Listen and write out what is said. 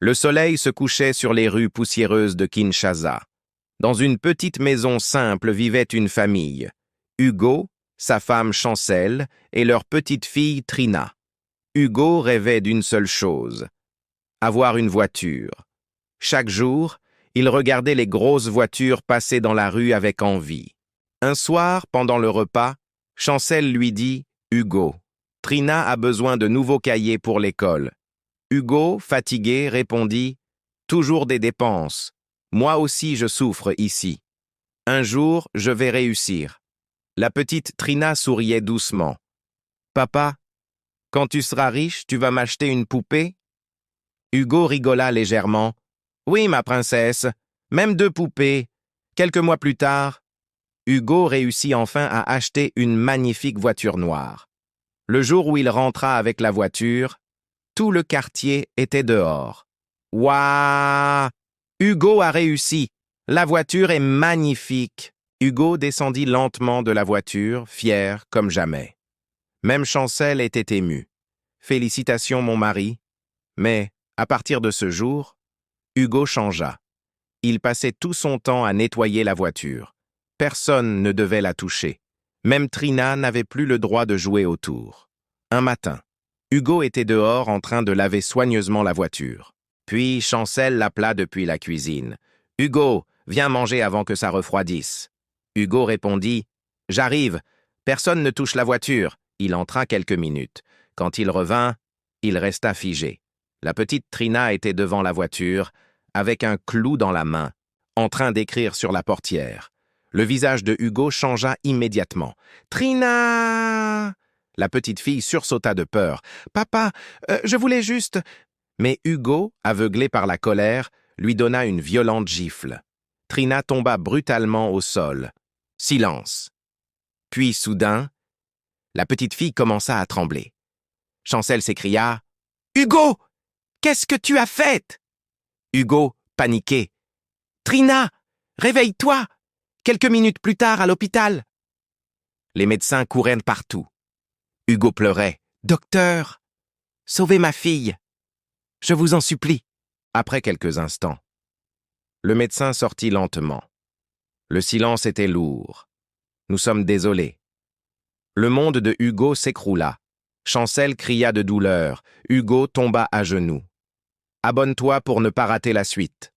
Le soleil se couchait sur les rues poussiéreuses de Kinshasa. Dans une petite maison simple vivait une famille. Hugo, sa femme Chancel et leur petite fille Trina. Hugo rêvait d'une seule chose: avoir une voiture. Chaque jour, il regardait les grosses voitures passer dans la rue avec envie. Un soir, pendant le repas, Chancel lui dit: « Hugo, Trina a besoin de nouveaux cahiers pour l'école. » Hugo, fatigué, répondit: « Toujours des dépenses. Moi aussi je souffre ici. Un jour, je vais réussir. » La petite Trina souriait doucement. « Papa, quand tu seras riche, tu vas m'acheter une poupée ?» Hugo rigola légèrement. « Oui, ma princesse, même 2 poupées. » Quelques mois plus tard, Hugo réussit enfin à acheter une magnifique voiture noire. Le jour où il rentra avec la voiture, tout le quartier était dehors. « Waouh! Hugo a réussi! La voiture est magnifique! » Hugo descendit lentement de la voiture, fier comme jamais. Même Chancel était ému. « Félicitations, mon mari. » Mais, à partir de ce jour, Hugo changea. Il passait tout son temps à nettoyer la voiture. Personne ne devait la toucher. Même Trina n'avait plus le droit de jouer autour. Un matin, Hugo était dehors en train de laver soigneusement la voiture. Puis Chancel l'appela depuis la cuisine. « Hugo, viens manger avant que ça refroidisse. » Hugo répondit: « J'arrive. Personne ne touche la voiture. » Il entra quelques minutes. Quand il revint, il resta figé. La petite Trina était devant la voiture, avec un clou dans la main, en train d'écrire sur la portière. Le visage de Hugo changea immédiatement. « Trina !» La petite fille sursauta de peur. « Papa, je voulais juste… » Mais Hugo, aveuglé par la colère, lui donna une violente gifle. Trina tomba brutalement au sol. Silence. Puis, soudain, la petite fille commença à trembler. Chancel s'écria: « Hugo, qu'est-ce que tu as fait ?» Hugo, paniqué: « Trina, réveille-toi! Quelques minutes plus tard, à l'hôpital. » Les médecins couraient partout. Hugo pleurait: « Docteur, sauvez ma fille. Je vous en supplie. » Après quelques instants, le médecin sortit lentement. Le silence était lourd. « Nous sommes désolés. » Le monde de Hugo s'écroula. Chancel cria de douleur. Hugo tomba à genoux. « Abonne-toi pour ne pas rater la suite. »